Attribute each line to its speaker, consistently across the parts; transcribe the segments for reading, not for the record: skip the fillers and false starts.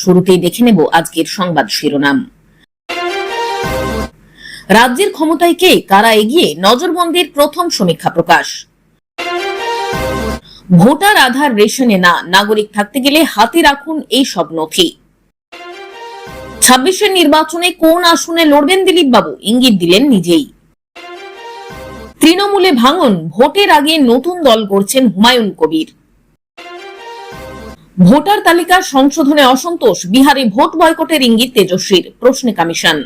Speaker 1: শুরুতেই দেখে নেব আজকের সংবাদ শিরোনাম। রাজ্যের ক্ষমতায় কে, কারা এগিয়ে, নজরবন্দির প্রথম সমীক্ষা প্রকাশ। ভোটার আধার রেশনে না, নাগরিক থাকতে গেলে হাতে রাখুন এই সব নথি। 26-এর নির্বাচনে কোন আসনে লড়বেন দিলীপ বাবু, ইঙ্গিত দিলেন নিজেই। তৃণমূলে ভাঙন, ভোটের আগে নতুন দল গড়ছেন হুমায়ুন কবির। ভোটার তালিকা সংশোধনে অসন্তোষ, বিহারে ভোট বয়কটের ইঙ্গিত তেজস্বীর, প্রশ্নে কমিশন।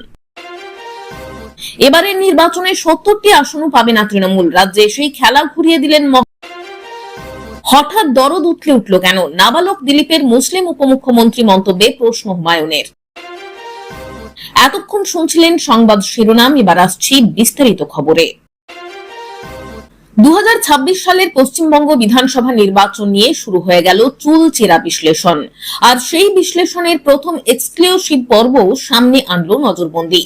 Speaker 1: এবারের নির্বাচনে 70টি আসনও পাবে না তৃণমূল, রাজ্যে সেই খেলা ঘুরিয়ে দিলেন। হঠাৎ দরদ উঠল কেন, নাবালক দিলীপের মুসলিম উপমুখ্যমন্ত্রী মন্তব্যে প্রশ্ন হুমায়ুনের। এতক্ষণ শুনছিলেন সংবাদ শিরোনাম, এবার আসছি বিস্তারিত খবরে। 2026 সালের পশ্চিমবঙ্গ বিধানসভা নির্বাচন নিয়ে শুরু হয়ে গেল চুলচেরা বিশ্লেষণ, আর সেই বিশ্লেষণের প্রথম এক্সক্লুসিভ পর্ব সামনে আনলো নজরবন্দি।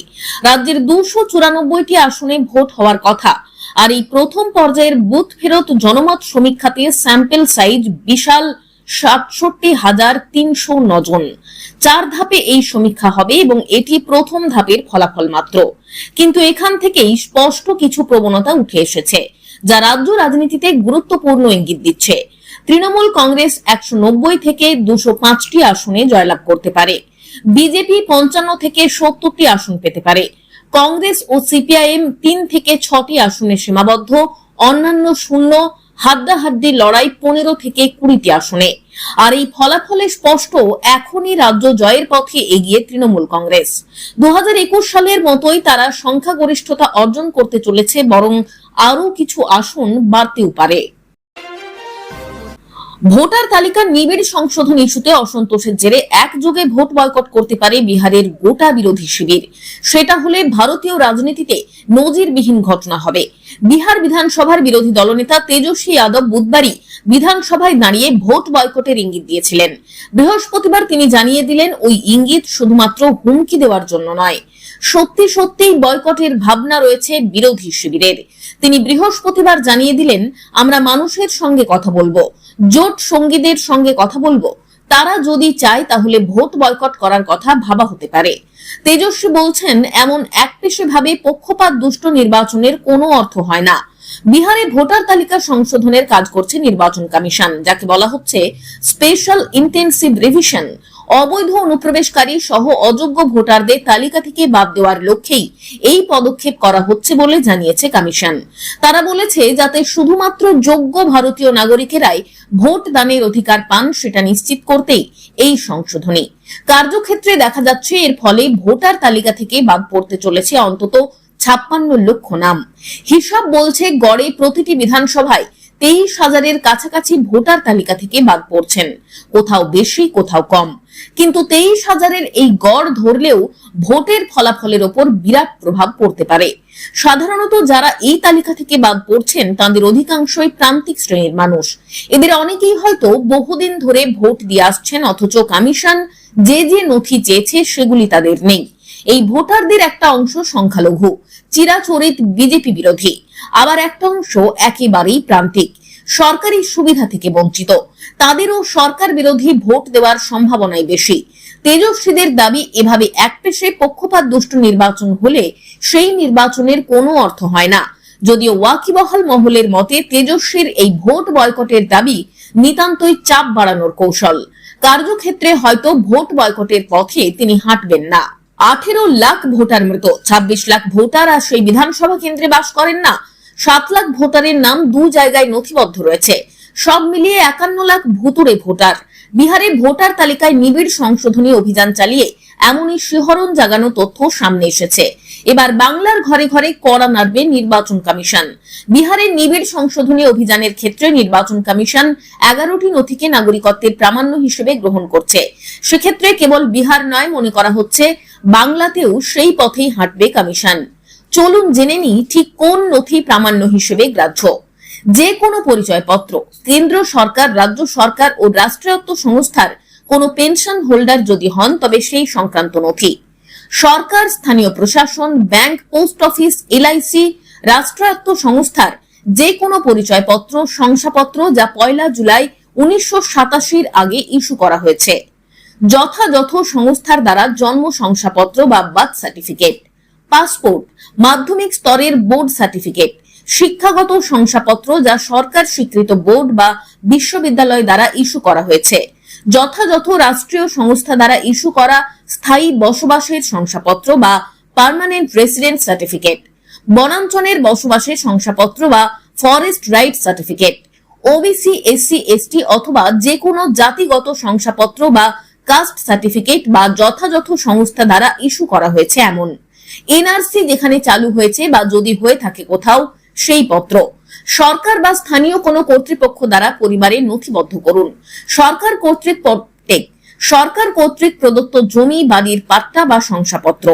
Speaker 1: রাজ্যের 294টি আসনে ভোট হওয়ার কথা, আর এই প্রথম পর্যায়ের বুথ ফেরত জনমত সমীক্ষাতে স্যাম্পল সাইজ বিশাল 67,309 জন। 4 ধাপে এই সমীক্ষা হবে এবং এটি প্রথম ধাপের ফলাফল মাত্র। কিন্তু এখান থেকেই স্পষ্ট কিছু প্রবণতা উঠে এসেছে, যা রাজ্য রাজনীতিতে গুরুত্বপূর্ণ ইঙ্গিত দিচ্ছে। তৃণমূল কংগ্রেস 190 থেকে 205টি আসনে জয়লাভ করতে পারে, বিজেপি 55 থেকে 70টি আসন পেতে পারে, কংগ্রেস ও সিপিআইএম 3 থেকে 6টি আসনে সীমাবদ্ধ, অন্যান্য শূন্য, হাড্ডাহাড্ডি লড়াই 15 থেকে 20টি আসনে। আর এই ফলাফলে স্পষ্ট, এখনই রাজ্য জয়ের পথে এগিয়ে তৃণমূল কংগ্রেস। 2021 সালের মতোই তারা সংখ্যাগরিষ্ঠতা অর্জন করতে চলেছে, বরং আরো কিছু আসন বাড়তেও পারে। ভোটার তালিকার নিবিড় সংশোধন ইস্যুতে অসন্তোষের জেরে একযোগে ভোট বয়কট করতে পারে বিহারের গোটা বিরোধী শিবির। সেটা হলে ভারতীয় রাজনীতিতে নজিরবিহীন ঘটনা হবে। বিহার বিধানসভার বিরোধী দলনেতা তেজস্বী যাদব বুধবারই বিধানসভায় দাঁড়িয়ে ভোট বয়কটের ইঙ্গিত দিয়েছিলেন। বৃহস্পতিবার তিনি জানিয়ে দিলেন, ওই ইঙ্গিত শুধুমাত্র হুমকি দেওয়ার জন্য নয়, সত্যি সত্যিই বয়কটের ভাবনা রয়েছে বিরোধী শিবিরের। তিনি বৃহস্পতিবার জানিয়ে দিলেন, আমরা মানুষের সঙ্গে কথা বলবো, জোট সঙ্গীদের সঙ্গে কথা বলবো, তারা যদি চায় তাহলে ভোট বয়কট করার কথা ভাবা হতে পারে। তেজস্বী বলছেন, এমন একপেশে ভাবে পক্ষপাত দুষ্ট নির্বাচনের কোনো অর্থ হয় না। বিহারে ভোটার তালিকা সংশোধনের কাজ করছে নির্বাচন কমিশন, যাকে বলা হচ্ছে স্পেশাল ইন্টেন্সিভ রিভিশন। অবৈধ অনুপ্রবেশকারী সহ অযোগ্য ভোটারদের তালিকা থেকে বাদ দেওয়ার লক্ষ্যেই এই পদক্ষেপ করা হচ্ছে বলে জানিয়েছে কমিশন। তারা বলেছে, যাতে শুধুমাত্র যোগ্য ভারতীয় নাগরিকেরাই ভোট দানের অধিকার পান, সেটা নিশ্চিত করতেই এই সংশোধনী। কার্যক্ষেত্রে দেখা যাচ্ছে, এর ফলে ভোটার তালিকা থেকে বাদ পড়তে চলেছে অন্তত 56 লক্ষ নাম। হিসাব বলছে, গড়ে প্রতিটি বিধানসভায় 23,000-এর কাছাকাছি ভোটার তালিকা থেকে বাদ পড়ছেন, কোথাও বেশি কোথাও কম। কিন্তু 23,000-এর এই গড় ধরলেও ভোটের ফলাফলের ওপর বিরাট প্রভাব পড়তে পারে। সাধারণত যারা এই তালিকা থেকে বাদ পড়ছেন তাদের অধিকাংশই প্রান্তিক শ্রেণীর মানুষ। এদের অনেকেই হয়তো বহুদিন ধরে ভোট দিয়ে আসছেন, অথচ কমিশন যে যে নথি চেয়েছে সেগুলি তাদের নেই। এই ভোটারদের একটা অংশ সংখ্যালঘু, চিরাচরিত বিজেপি বিরোধী, আবার একটা অংশ একেবারেই প্রান্তিক, সরকারি সুবিধা থেকে বঞ্চিত। তাদেরও সরকার বিরোধী ভোট দেওয়ার সম্ভাবনাই বেশি। তেজস্বীদের দাবি, এভাবে একপেশে পক্ষপাত দুষ্ট নির্বাচন হলে সেই নির্বাচনের কোনো অর্থ হয় না। যদিও ওয়াকিবহাল মহলের মতে তেজস্বীর এই ভোট বয়কটের দাবি নিতান্তই চাপ বাড়ানোর কৌশল। কার্যক্ষেত্রে হয়তো ভোট বয়কটের পথে তিনি হাঁটবেন না। 18 লাখ ভোটার মৃত, 26 লাখ ভোটার আর সেই বিধানসভা কেন্দ্রে বাস করেন না। 7 লাখ ভোটারের নাম 2 জায়গায় নথিবদ্ধ রয়েছে। সব মিলিয়ে 51 লাখ ভুতুড়ে ভোটার। বিহারে ভোটার তালিকায় নিবিড় সংশোধনী অভিযান চালিয়ে এমনই শিহরণ জাগানো তথ্য সামনে এসেছে। এবার বাংলার ঘরে ঘরে কড়া নাড়বে নির্বাচন কমিশন। বিহারের নিবিড় সংশোধনী অভিযানের ক্ষেত্রে নির্বাচন কমিশন 11টি নথিকে নাগরিকত্বের প্রামাণ্য হিসেবে গ্রহণ করছে। সেক্ষেত্রে কেবল বিহার নয়, মনে করা হচ্ছে বাংলাতেও সেই পথেই হাঁটবে কমিশন। চলুন জেনে নিই ঠিক কোন নথি প্রামাণ্য হিসেবে গ্রাহ্য। যে কোনো পরিচয়পত্র, কেন্দ্র সরকার, রাজ্য সরকার ও রাষ্ট্রায়ত্ত সংস্থার কোনো পেনশন হোল্ডার যদি হন তবে সেই সংক্রান্ত নথি। সরকার, স্থানীয় প্রশাসন, ব্যাংক, পোস্ট অফিস, এলআইসি, রাষ্ট্রায়ত্ত সংস্থার যে কোনো পরিচয়পত্র, শংসাপত্র যা 1 জুলাই 1987 আগে ইস্যু করা হয়েছে। যথাযথ সংস্থার দ্বারা জন্ম শংসাপত্র বা বার্থ সার্টিফিকেট, পাসপোর্ট, মাধ্যমিক স্তরের বোর্ড সার্টিফিকেট, শিক্ষাগত শংসাপত্র যা সরকার স্বীকৃত বোর্ড বা বিশ্ববিদ্যালয় দ্বারা ইস্যু করা হয়েছে, যথাযথ রাষ্ট্রীয় সংস্থা দ্বারা ইস্যু করা স্থায়ী বসবাসের শংসাপত্র বা পার্মানেন্ট রেসিডেন্ট সার্টিফিকেট, বনাঞ্চলের বসবাসের শংসাপত্র বা forest right certificate, OBC, SC, ST অথবা যে কোনো জাতিগত শংসাপত্র বা কাস্ট সার্টিফিকেট বা যথাযথ সংস্থা দ্বারা ইস্যু করা হয়েছে এমন, এনআরসি যেখানে চালু হয়েছে বা যদি হয়ে থাকে কোথাও সেই পত্র, সরকার বা স্থানীয় কোনো কর্তৃপক্ষ দ্বারা পরিবারে নথিবদ্ধ করুন, সরকার কর্তৃক প্রদত্ত জমি, বাড়ির পাট্টা বা শংসাপত্র।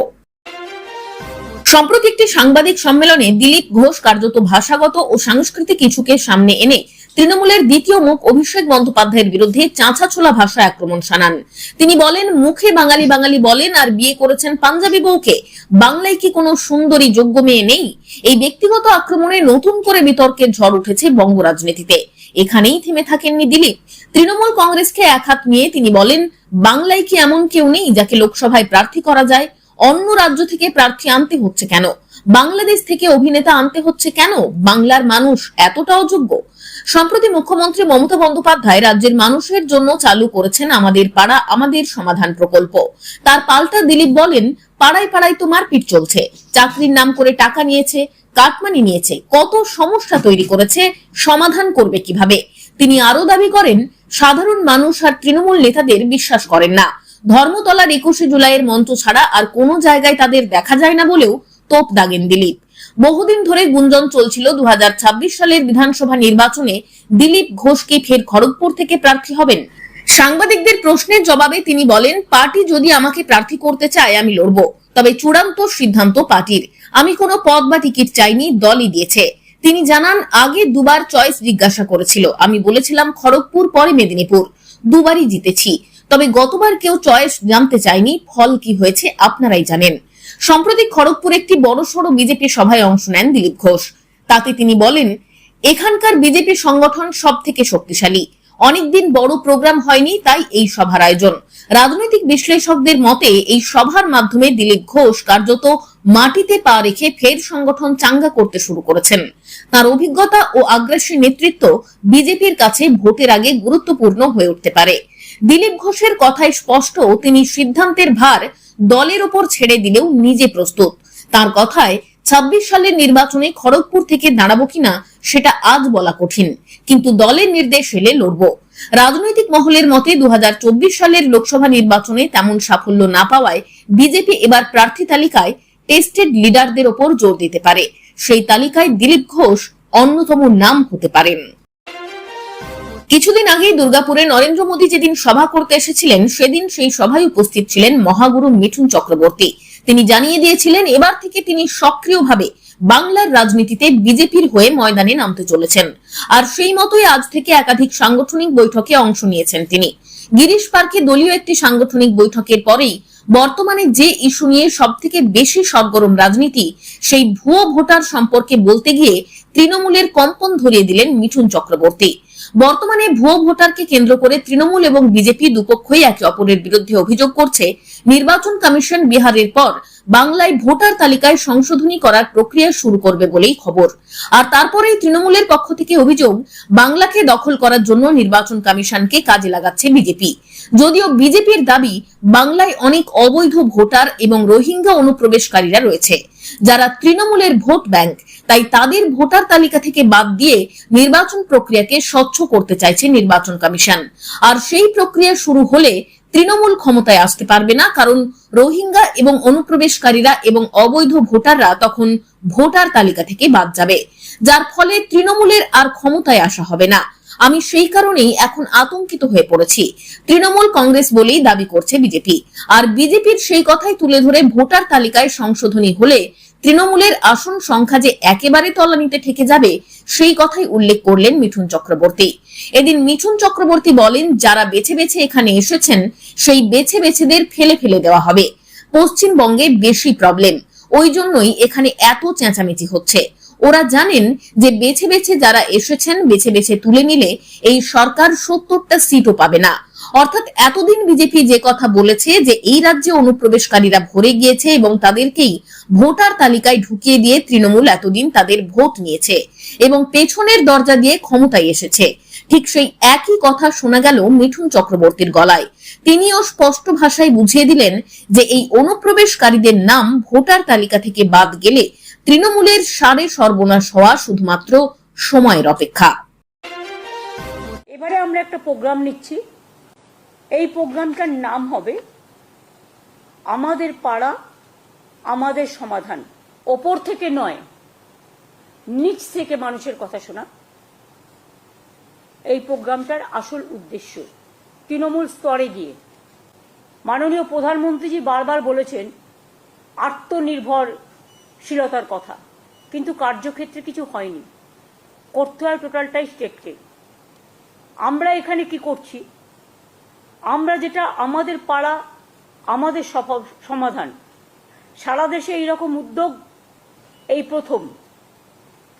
Speaker 1: সম্প্রতি একটি সাংবাদিক সম্মেলনে দিলীপ ঘোষ কার্যত ভাষাগত ও সাংস্কৃতিক ইস্যুকে সামনে এনে তৃণমূলের দ্বিতীয় মুখ অভিষেক বন্দ্যোপাধ্যায়ের বিরুদ্ধে চাঁচাছোলা ভাষায় আক্রমণ শানান। তিনি বলেন, মুখে বাঙালি বাঙালি বলেন আর বিয়ে করেছেন পাঞ্জাবি বউকে, বাংলায় কি কোনো সুন্দরী যোগ্য মেয়ে নেই? এই ব্যক্তিগত আক্রমণে নতুন করে বিতর্কের ঝড় উঠেছে বঙ্গ রাজনীতিতে। এখানেই থেমে থাকেননি দিলীপ। তৃণমূল কংগ্রেসকে এক হাত নিয়ে তিনি বলেন, বাংলায় কি এমন কেউ নেই যাকে লোকসভায় প্রার্থী করা যায়? অন্য রাজ্য থেকে প্রার্থী আনতে হচ্ছে কেন? বাংলাদেশ থেকে অভিনেতা আনতে হচ্ছে কেন? বাংলার মানুষ এতটা অযোগ্য? সম্প্রতি মুখ্যমন্ত্রী মমতা বন্দ্যোপাধ্যায় রাজ্যের মানুষের জন্য চালু করেছেন আমাদের পাড়া আমাদের সমাধান প্রকল্প। তার পাল্টা দিলীপ বলেন, পাড়ায় পাড়ায় তো মারপিট চলছে, চাকরির নাম করে টাকা নিয়েছে, কাটমানি নিয়েছে, কত সমস্যা তৈরি করেছে, সমাধান করবে কিভাবে? তিনি আরো দাবি করেন, সাধারণ মানুষ আর তৃণমূল নেতাদের বিশ্বাস করেন না। ধর্মতলার 21শে জুলাইয়ের মঞ্চ ছাড়া আর কোনো জায়গায় তাদের দেখা যায় না বলেও তোপ দাগেন দিলীপ। বহুদিন ধরে গুঞ্জন চলছিল 2026 সালের বিধানসভা নির্বাচনে দিলীপ ঘোষ কি ফের খড়গপুর থেকে প্রার্থী হবেন। সাংবাদিকদের প্রশ্নের জবাবে তিনি বলেন, পার্টি যদি আমাকে প্রার্থী করতে চায় আমি লড়বো, তবে চূড়ান্ত সিদ্ধান্ত পার্টির। আমি কোনো পদ বা টিকিট চাইনি, দলই দিয়েছে। তিনি জানান, আগে দুবার চয়েস জিজ্ঞাসা করেছিল, আমি বলেছিলাম খড়গপুর, পরে মেদিনীপুর, দুবারই জিতেছি। তবে গতবার কেউ চয়েস জানতে চায়নি, ফল কি হয়েছে আপনারাই জানেন। সম্প্রতি খড়গপুরে একটি বড়সড় বিজেপি সভায় অংশ নেন দিলীপ ঘোষ। তাতে তিনি বলেন, এখানকার বিজেপি সংগঠন সব থেকে শক্তিশালী, অনেকদিন বড় প্রোগ্রাম হয়নি, তাই এই সভার আয়োজন। রাজনৈতিক বিশ্লেষকদের মতে এই সভার মাধ্যমে দিলীপ ঘোষ কার্যত মাটিতে পা রেখে ফের সংগঠন চাঙ্গা করতে শুরু করেছেন। তার অভিজ্ঞতা ও আগ্রাসী নেতৃত্ব বিজেপির কাছে ভোটের আগে গুরুত্বপূর্ণ হয়ে উঠতে পারে। দিলীপ ঘোষের কথায় স্পষ্ট, তিনি সিদ্ধান্তের ভার দলের উপর ছেড়ে দিলেও নিজে প্রস্তুত। তার কথায় 26 সালের নির্বাচনে খড়গপুর থেকে দাঁড়াবো কিনা সেটা আজ বলা কঠিন, কিন্তু দলের নির্দেশ এলে লড়বো। রাজনৈতিক মহলের মতে 2024 সালের লোকসভা নির্বাচনে তেমন সাফল্য না পাওয়ায় বিজেপি এবার প্রার্থী তালিকায় টেস্টেড লিডারদের ওপর জোর দিতে পারে। সেই তালিকায় দিলীপ ঘোষ অন্যতম নাম হতে পারেন। কিছুদিন আগেই দুর্গাপুরে নরেন্দ্র মোদী যেদিন সভা করতে এসেছিলেন, সেদিন সেই সভায় উপস্থিত ছিলেন মহাগুরু মিঠুন চক্রবর্তী। তিনি জানিয়ে দিয়েছিলেন, এবার থেকে তিনি সক্রিয়ভাবে বাংলার রাজনীতিতে বিজেপির হয়ে ময়দানে নামতে চলেছেন। আর সেই মতোই আজ থেকে একাধিক সাংগঠনিক বৈঠকে অংশ নিয়েছেন তিনি। গিরিশ পার্কে দলীয় একটি সাংগঠনিক বৈঠকের পরেই বর্তমানে যে ইস্যু নিয়ে সব থেকে বেশি সরগরম রাজনীতি, সেই ভুয়ো ভোটার সম্পর্কে বলতে গিয়ে তৃণমূলের কম্পন ধরিয়ে দিলেন মিঠুন চক্রবর্তী। বর্তমানে ভুয়ো ভোটারকে কেন্দ্র করে তৃণমূল এবং বিজেপি দুপক্ষই একে অপরের বিরুদ্ধে অভিযোগ করছে। নির্বাচন কমিশন বিহারের পর বাংলায় ভোটার তালিকায় সংশোধনী করার প্রক্রিয়া শুরু করবে বলেই খবর। আর তারপরেই তৃণমূলের পক্ষ থেকে অভিযোগ, বাংলাকে দখল করার জন্য নির্বাচন কমিশনকে কাজে লাগাচ্ছে বিজেপি। যদিও বিজেপির দাবি, বাংলায় অনেক অবৈধ ভোটার এবং রোহিঙ্গা অনুপ্রবেশকারীরা রয়েছে, যারা তৃণমূলের ভোট ব্যাংক, তাই তাদের ভোটার তালিকা থেকে বাদ দিয়ে নির্বাচন প্রক্রিয়াকে স্বচ্ছ করতে চাইছে নির্বাচন কমিশন। আর সেই প্রক্রিয়া শুরু হলে তৃণমূল ক্ষমতায় আসতে পারবে না, কারণ রোহিঙ্গা এবং অনুপ্রবেশকারীরা এবং অবৈধ ভোটাররা তখন ভোটার তালিকা থেকে বাদ যাবে, যার ফলে তৃণমূলের আর ক্ষমতায় আসা হবে না। আমি সেই কারণেই এখন আতঙ্কিত হয়ে পড়েছি, তৃণমূল কংগ্রেস বলেই দাবি করছে বিজেপি। আর বিজেপির সেই কথাই তুলে ধরে ভোটার তালিকায় সংশোধনী হলে তৃণমূলের আসন সংখ্যা যে একেবারে তলানিতে ঠেকে যাবে, সেই কথাই উল্লেখ করলেন মিঠুন চক্রবর্তী। এদিন মিঠুন চক্রবর্তী বলেন, যারা বেছে বেছে এখানে এসেছেন, সেই বেছে বেছেদের ফেলে ফেলে দেওয়া হবে। পশ্চিমবঙ্গে বেশি প্রবলেম, ওই জন্যই এখানে এত চেঁচামেচি হচ্ছে। ওরা জানেন যে বেছে বেছে যারা এসেছেন, বেছে বেছে তুলে নিলে এই সরকার 70টা সিটও পাবে না। অর্থাৎ এতদিন বিজেপি যে কথা বলেছে যে এই রাজ্যে অনুপ্রবেশকারীরা ভরে গিয়েছে এবং তাদেরকেই ভোটার তালিকায় ঢুকিয়ে দিয়ে তৃণমূল এতদিন তাদের ভোট নিয়েছে এবং পেছনের দরজা দিয়ে ক্ষমতায় এসেছে, ঠিক সেই একই কথা শোনা গেল মিঠুন চক্রবর্তীর গলায়। তিনিও স্পষ্ট ভাষায় বুঝিয়ে দিলেন যে এই অনুপ্রবেশকারীদের নাম ভোটার তালিকা থেকে বাদ গেলে তৃণমূলের সারে সর্বনাশ হওয়া শুধুমাত্র সময়ের অপেক্ষা।
Speaker 2: এবারে আমরা একটা প্রোগ্রাম নিচ্ছি। এই প্রোগ্রামটার নাম হবে আমাদের পাড়া আমাদের সমাধান। ওপর থেকে নয়, নিচ থেকে মানুষের কথা শোনা এই প্রোগ্রামটার আসল উদ্দেশ্য। তৃণমূল স্তরে গিয়ে মাননীয় প্রধানমন্ত্রীজি বারবার বলেছেন আত্মনির্ভরশীলতার কথা, কিন্তু কার্যক্ষেত্রে কিছু হয়নি। করতে হয় টোটালটাই স্টেটকে। আমরা এখানে কি করছি? আমরা যেটা আমাদের পাড়া আমাদের সমাধান, সারা দেশে এইরকম উদ্যোগ এই প্রথম।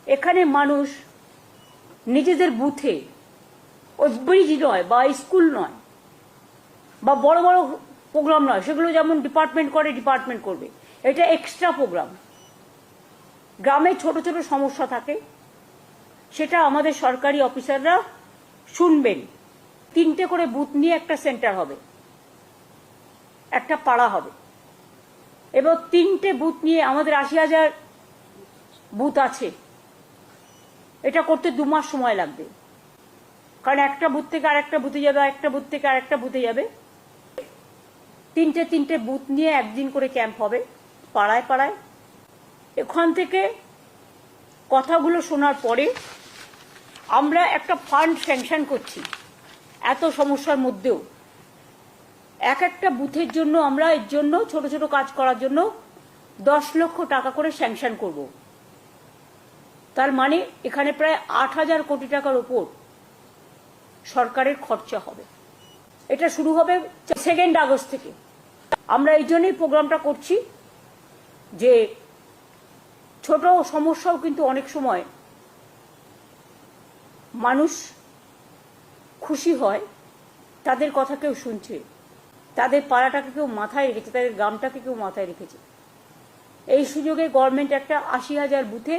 Speaker 2: এখানে মানুষ নিজেদের বুথে, ওই ব্রিজ নয় বা স্কুল নয় বা বড় বড় প্রোগ্রাম নয়, সেগুলো যেমন ডিপার্টমেন্ট করে ডিপার্টমেন্ট করবে, এটা এক্সট্রা প্রোগ্রাম। গ্রামে ছোট ছোট সমস্যা থাকে, সেটা আমাদের সরকারি অফিসাররা শুনবেন। 3টে করে বুথ নিয়ে একটা সেন্টার হবে, একটা পাড়া হবে। এবার 3টে বুথ নিয়ে আমাদের 80,000 বুথ আছে। এটা করতে 2 মাস সময় লাগবে, কারণ একটা বুথ থেকে আরেকটা বুথে যাবে, একটা বুথ থেকে আরেকটা বুথে যাবে। 3টে বুথ নিয়ে একদিন করে ক্যাম্প হবে পাড়ায় পাড়ায়। এখান থেকে কথাগুলো শোনার পরে আমরা একটা ফান্ড স্যাংশন করছি। এত সমস্যার মধ্যেও এক একটা বুথের জন্য আমরা এর জন্য ছোট ছোট কাজ করার জন্য 10 লক্ষ টাকা করে স্যাংশন করব। তার মানে এখানে প্রায় 8,000 কোটি টাকার উপর সরকারের খরচা হবে। এটা শুরু হবে 2 আগস্ট থেকে। আমরা এই জন্যই প্রোগ্রামটা করছি যে ছোট সমস্যাও কিন্তু অনেক সময় মানুষ খুশি হয়, তাদের কথা কেউ শুনছে, তাদের পাড়াটাকে কেউ মাথায় রেখেছে, তাদের গ্রামটাকে কেউ মাথায় রেখেছে। এই সুযোগে গভর্নমেন্ট একটা 80,000 বুথে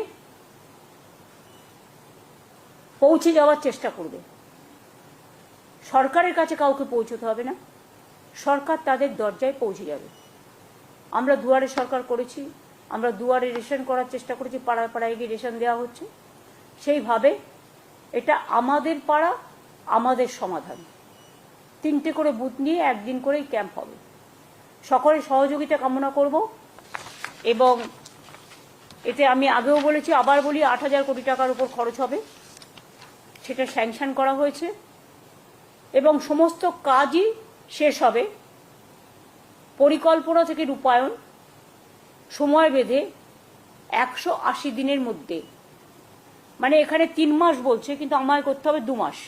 Speaker 2: পৌঁছে যাওয়ার চেষ্টা করবে। সরকারের কাছে কাউকে পৌঁছতে হবে না, সরকার তাদের দরজায় পৌঁছে যাবে। আমরা দুয়ারে সরকার করেছি, আমরা দুয়ারে রেশন করার চেষ্টা করেছি, পাড়ায় পাড়ায় গিয়ে রেশন দেওয়া হচ্ছে। সেইভাবে এটা আমাদের পাড়া আমাদের সমাধান। 3টে করে বুথ নিয়ে একদিন করেই ক্যাম্প হবে। সকলের সহযোগিতা কামনা করব। এবং এতে আমি আগেও বলেছি, আবার বলি, 8,000 কোটি টাকার উপর খরচ হবে, সেটা স্যাংশন করা হয়েছে এবং সমস্ত কাজই শেষ হবে। পরিকল্পনা থেকে রূপায়ণ সময় বেঁধে 180 দিনের মধ্যে। মানে এখানে 3 মাস বলছে, কিন্তু আমায় করতে হবে 2 মাস।